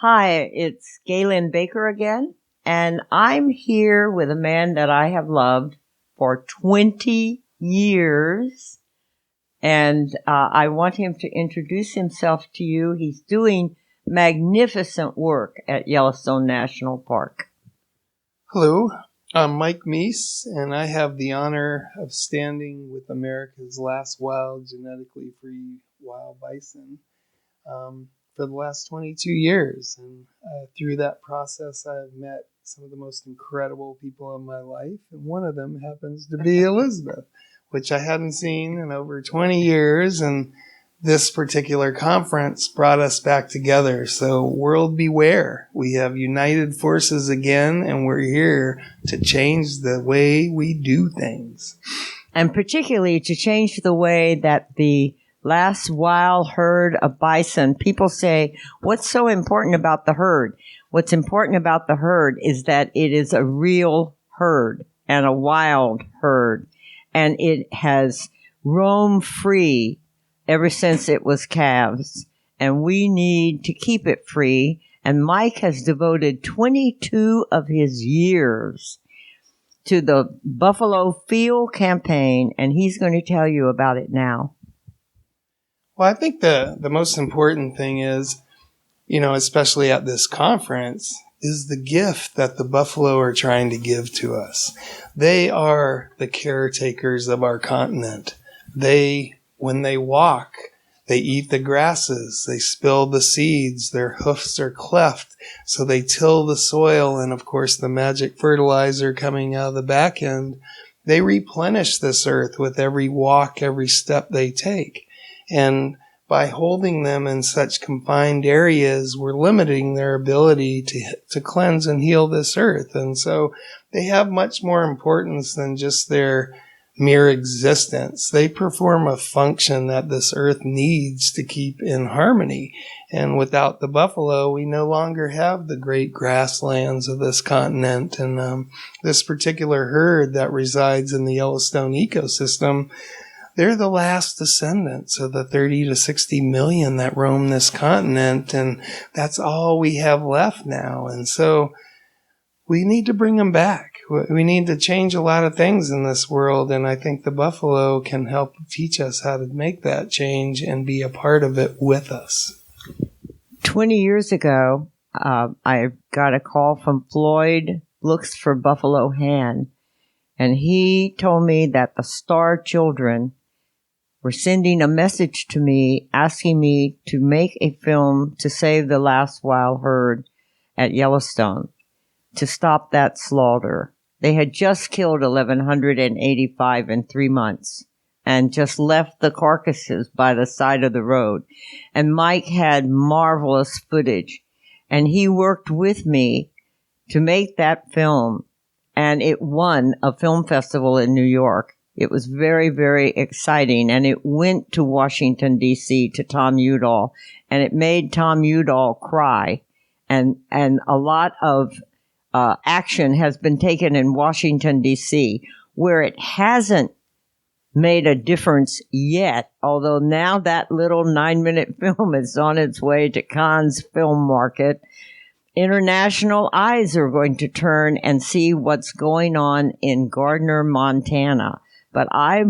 Hi, it's Galen Baker again, and I'm here with a man that I have loved for 20 years, and I want him to introduce himself to you. He's doing magnificent work at Yellowstone National Park. Hello, I'm Mike Mease, and I have the honor of standing with America's last wild, genetically free wild bison for the last 22 years. And through that process, I've met some of the most incredible people in my life, and one of them happens to be Elizabeth, which I hadn't seen in over 20 years, and this particular conference brought us back together. So world beware. We have united forces again, and we're here to change the way we do things. And particularly to change the way that the last wild herd of bison, people say, what's so important about the herd? What's important about the herd is that it is a real herd and a wild herd. And it has roamed free ever since it was calves. And we need to keep it free. And Mike has devoted 22 of his years to the Buffalo Field campaign, and he's going to tell you about it now. Well, I think the most important thing is, especially at this conference, is the gift that the buffalo are trying to give to us. They are the caretakers of our continent. When they walk, they eat the grasses, they spill the seeds, their hoofs are cleft, so they till the soil, and of course the magic fertilizer coming out of the back end. They replenish this earth with every walk, every step they take. And by holding them in such confined areas, we're limiting their ability to cleanse and heal this earth. And so they have much more importance than just their mere existence. They perform a function that this earth needs to keep in harmony. And without the buffalo, we no longer have the great grasslands of this continent. And this particular herd that resides in the Yellowstone ecosystem, they're the last descendants of the 30 to 60 million that roam this continent, and that's all we have left now. And so we need to bring them back. We need to change a lot of things in this world, and I think the buffalo can help teach us how to make that change and be a part of it with us. 20 years ago, I got a call from Floyd Looks for Buffalo Hen, and he told me that the Star Children were sending a message to me asking me to make a film to save the last wild herd at Yellowstone, to stop that slaughter. They had just killed 1,185 in 3 months and just left the carcasses by the side of the road. And Mike had marvelous footage, and he worked with me to make that film, and it won a film festival in New York. It was very, very exciting, and it went to Washington, D.C., to Tom Udall, and it made Tom Udall cry. And a lot of action has been taken in Washington, D.C., where it hasn't made a difference yet, although now that little 9-minute film is on its way to Cannes film market. International eyes are going to turn and see what's going on in Gardner, Montana. But I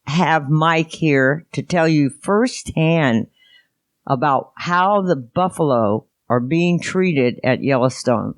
have Mike here to tell you firsthand about how the buffalo are being treated at Yellowstone.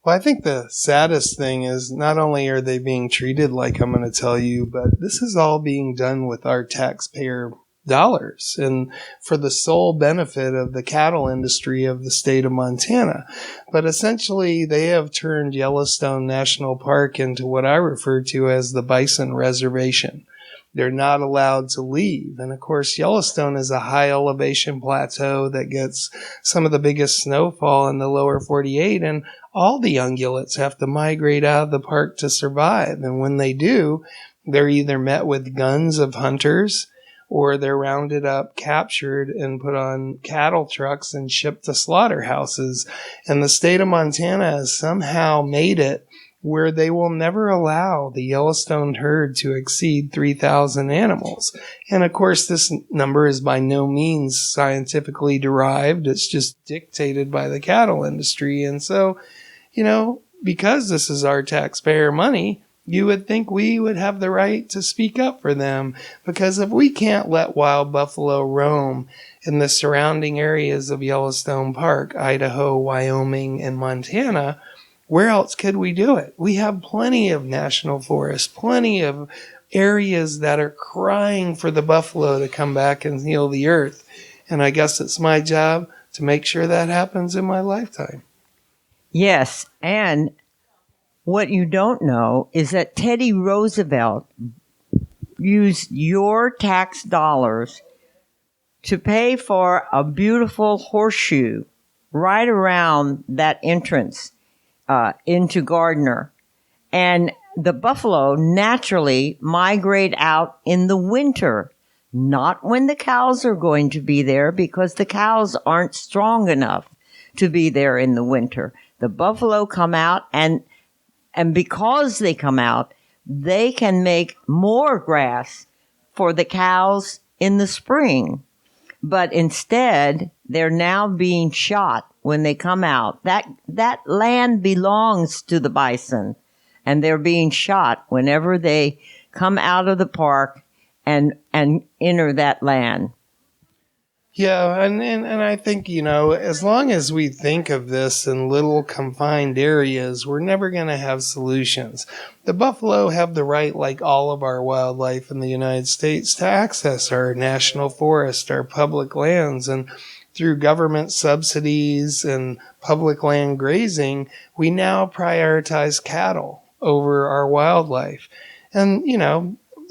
Well, I think the saddest thing is not only are they being treated like I'm going to tell you, but this is all being done with our taxpayer dollars and for the sole benefit of the cattle industry of the state of Montana. But essentially, they have turned Yellowstone National Park into what I refer to as the Bison Reservation. They're not allowed to leave. And of course, Yellowstone is a high elevation plateau that gets some of the biggest snowfall in the lower 48, and all the ungulates have to migrate out of the park to survive. And when they do, they're either met with guns of hunters, or they're rounded up, captured, and put on cattle trucks and shipped to slaughterhouses. And the state of Montana has somehow made it where they will never allow the Yellowstone herd to exceed 3,000 animals. And of course, this number is by no means scientifically derived. It's just dictated by the cattle industry. And so, because this is our taxpayer money, you would think we would have the right to speak up for them. Because if we can't let wild buffalo roam in the surrounding areas of Yellowstone Park, Idaho, Wyoming, and Montana, where else could we do it? We have plenty of national forests, plenty of areas that are crying for the buffalo to come back and heal the earth. And I guess it's my job to make sure that happens in my lifetime. Yes, and what you don't know is that Teddy Roosevelt used your tax dollars to pay for a beautiful horseshoe right around that entrance into Gardner. And the buffalo naturally migrate out in the winter, not when the cows are going to be there, because the cows aren't strong enough to be there in the winter. The buffalo come out, and because they come out, they can make more grass for the cows in the spring. But instead, they're now being shot when they come out. That land belongs to the bison, and they're being shot whenever they come out of the park and enter that land. Yeah, and I think, as long as we think of this in little confined areas, we're never going to have solutions. The buffalo have the right, like all of our wildlife in the United States, to access our national forest, our public lands, and through government subsidies and public land grazing, we now prioritize cattle over our wildlife. And,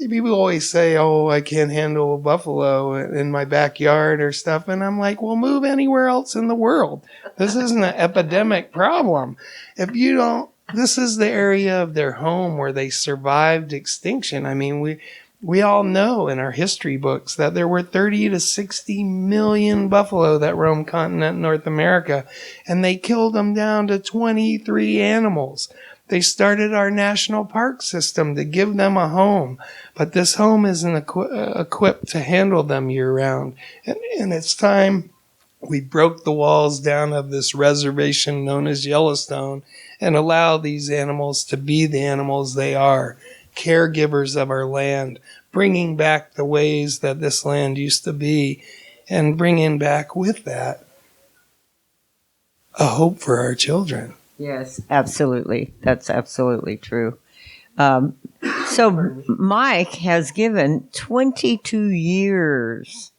people always say, oh, I can't handle a buffalo in my backyard or stuff. And I'm like, well, move anywhere else in the world. This isn't an epidemic problem. This is the area of their home where they survived extinction. I mean, we all know in our history books that there were 30 to 60 million buffalo that roamed continental North America, and they killed them down to 23 animals. They started our national park system to give them a home, but this home isn't equipped to handle them year-round. And it's time we broke the walls down of this reservation known as Yellowstone and allow these animals to be the animals they are, caregivers of our land, bringing back the ways that this land used to be, and bringing back with that a hope for our children. Yes, absolutely. That's absolutely true. So Mike has given 22 years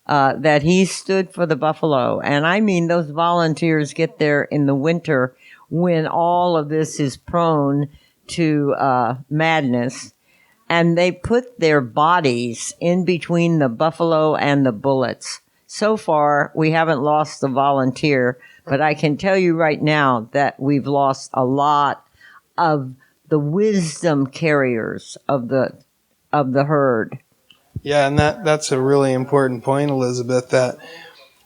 that he stood for the buffalo. And I mean, those volunteers get there in the winter when all of this is prone to madness. And they put their bodies in between the buffalo and the bullets. So far, we haven't lost a volunteer, but I can tell you right now that we've lost a lot of the wisdom carriers of the herd. Yeah, and that's a really important point, Elizabeth, that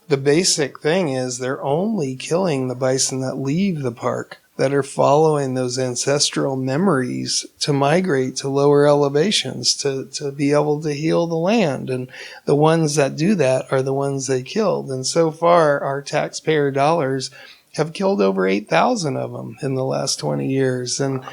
the basic thing is they're only killing the bison that leave the park, that are following those ancestral memories to migrate to lower elevations, to be able to heal the land. And the ones that do that are the ones they killed. And so far, our taxpayer dollars have killed over 8,000 of them in the last 20 years. And,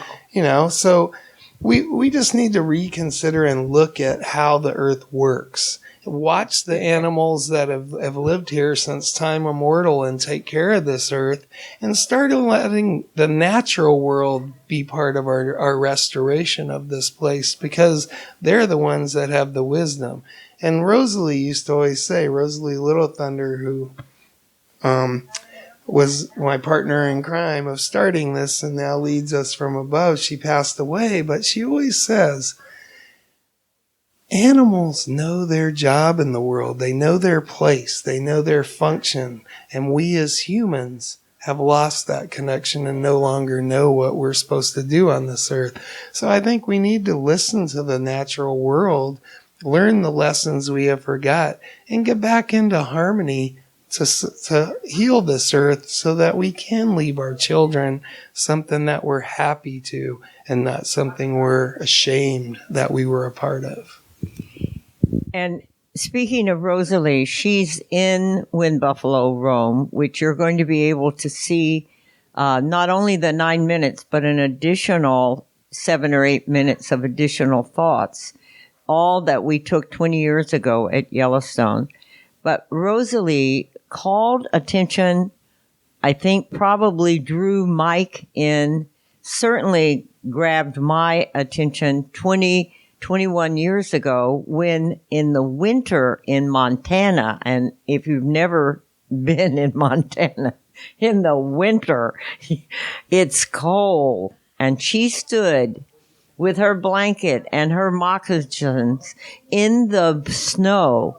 so we just need to reconsider and look at how the earth works. Watch the animals that have lived here since time immemorial and take care of this earth, and start letting the natural world be part of our restoration of this place, because they're the ones that have the wisdom. And Rosalie used to always say, Rosalie Little Thunder, who was my partner in crime of starting this and now leads us from above, she passed away, but she always says, animals know their job in the world. They know their place. They know their function. And we as humans have lost that connection and no longer know what we're supposed to do on this earth. So I think we need to listen to the natural world, learn the lessons we have forgot, and get back into harmony to heal this earth so that we can leave our children something that we're happy to and not something we're ashamed that we were a part of. And speaking of Rosalie, she's in When Buffalo Roam, which you're going to be able to see not only the 9 minutes, but an additional 7 or 8 minutes of additional thoughts, all that we took 20 years ago at Yellowstone. But Rosalie called attention, I think probably drew Mike in, certainly grabbed my attention 21 years ago when in the winter in Montana, and if you've never been in Montana, in the winter, it's cold. And she stood with her blanket and her moccasins in the snow,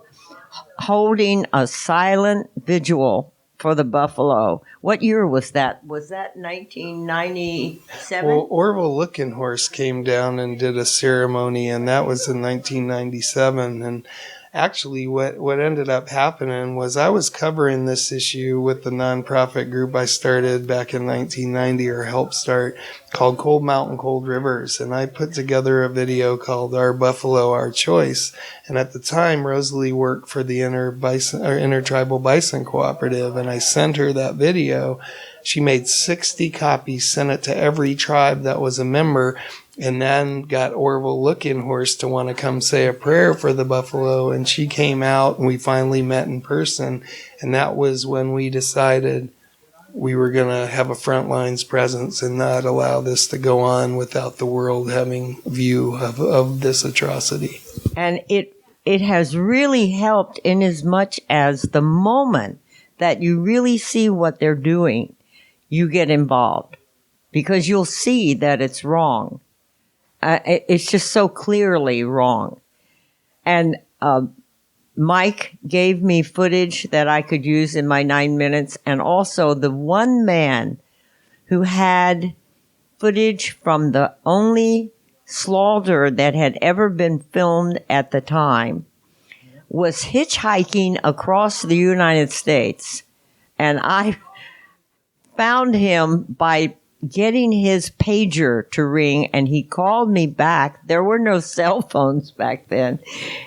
holding a silent vigil for the buffalo. What year was that? Was that 1997? Well, Orville Looking Horse came down and did a ceremony, and that was in 1997. And actually, what ended up happening was I was covering this issue with the nonprofit group I started back in 1990, or helped start, called Cold Mountain, Cold Rivers. And I put together a video called Our Buffalo, Our Choice. And at the time, Rosalie worked for the Intertribal Bison Cooperative, and I sent her that video. She made 60 copies, sent it to every tribe that was a member, and then got Orville Looking Horse to want to come say a prayer for the buffalo. And she came out, and we finally met in person. And that was when we decided we were going to have a Frontlines presence and not allow this to go on without the world having view of this atrocity. And it has really helped in as much as the moment that you really see what they're doing, you get involved because you'll see that it's wrong. It's just so clearly wrong. And Mike gave me footage that I could use in my 9 minutes, and also the one man who had footage from the only slaughter that had ever been filmed at the time was hitchhiking across the United States. And I found him by getting his pager to ring, and he called me back. There were no cell phones back then.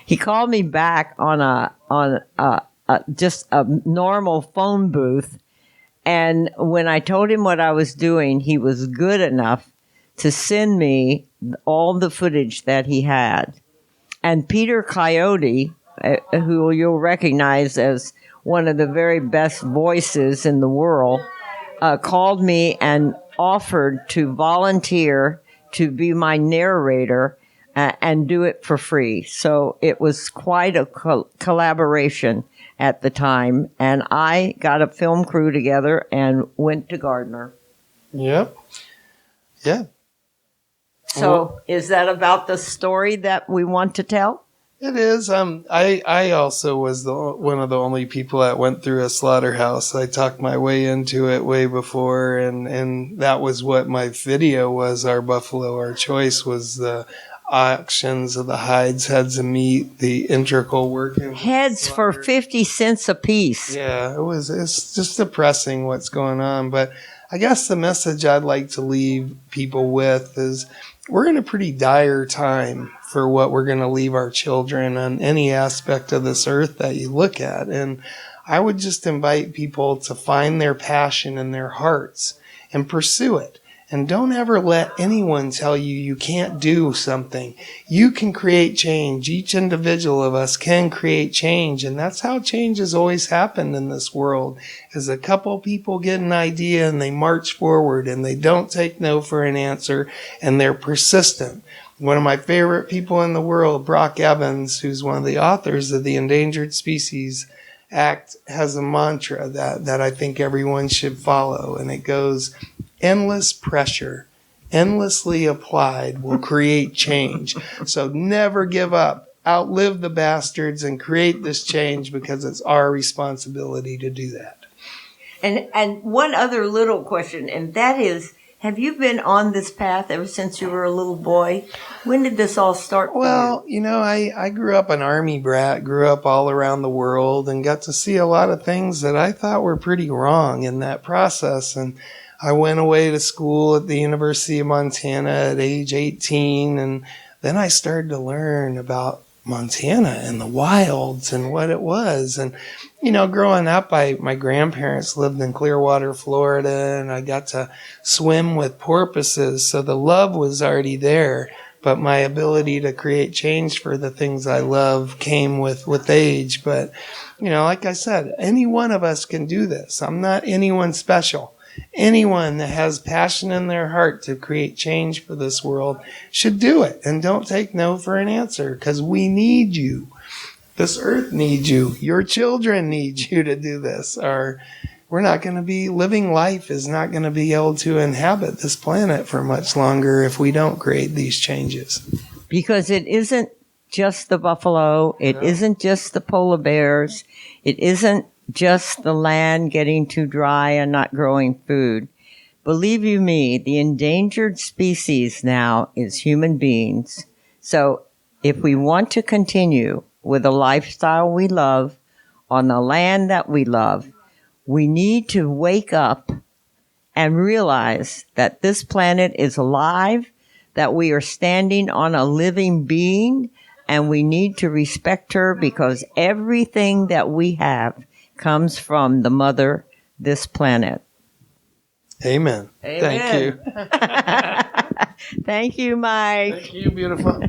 He called me back on just a normal phone booth. And when I told him what I was doing, he was good enough to send me all the footage that he had. And Peter Coyote, who you'll recognize as one of the very best voices in the world, called me and offered to volunteer to be my narrator and do it for free. So it was quite a collaboration at the time. And I got a film crew together and went to Gardner. Yep. Yeah. So is that about the story that we want to tell? It is. I also was one of the only people that went through a slaughterhouse. I talked my way into it way before, and that was what my video was. Our Buffalo, Our Choice was the auctions of the hides, heads of meat, the integral working. Heads for 50 cents a piece. Yeah, it's just depressing what's going on. But I guess the message I'd like to leave people with is we're in a pretty dire time for what we're going to leave our children on any aspect of this earth that you look at. And I would just invite people to find their passion in their hearts and pursue it. And don't ever let anyone tell you you can't do something. You can create change. Each individual of us can create change. And that's how change has always happened in this world, is a couple people get an idea and they march forward and they don't take no for an answer and they're persistent. One of my favorite people in the world, Brock Evans, who's one of the authors of the Endangered Species Act, has a mantra that I think everyone should follow. And it goes, endless pressure, endlessly applied, will create change. So never give up. Outlive the bastards and create this change, because it's our responsibility to do that. And one other little question, and that is, Have you been on this path ever since you were a little boy? When did this all start for Well, I grew up an Army brat, grew up all around the world, and got to see a lot of things that I thought were pretty wrong in that process. And I went away to school at the University of Montana at age 18, and then I started to learn about Montana and the wilds and what it was. And, growing up, my grandparents lived in Clearwater, Florida, and I got to swim with porpoises. So the love was already there, but my ability to create change for the things I love came with age. But, like I said, any one of us can do this. I'm not anyone special. Anyone that has passion in their heart to create change for this world should do it. And don't take no for an answer, because we need you. This earth needs you. Your children need you to do this, or we're not going to be living life is not going to be able to inhabit this planet for much longer if we don't create these changes. Because it isn't just the buffalo. It isn't just the polar bears. It isn't just the land getting too dry and not growing food. Believe you me, the endangered species now is human beings. So if we want to continue with a lifestyle we love on the land that we love, we need to wake up and realize that this planet is alive, that we are standing on a living being, and we need to respect her, because everything that we have comes from the mother, this planet. Amen. Amen. Thank you. Thank you, Mike. Thank you, beautiful.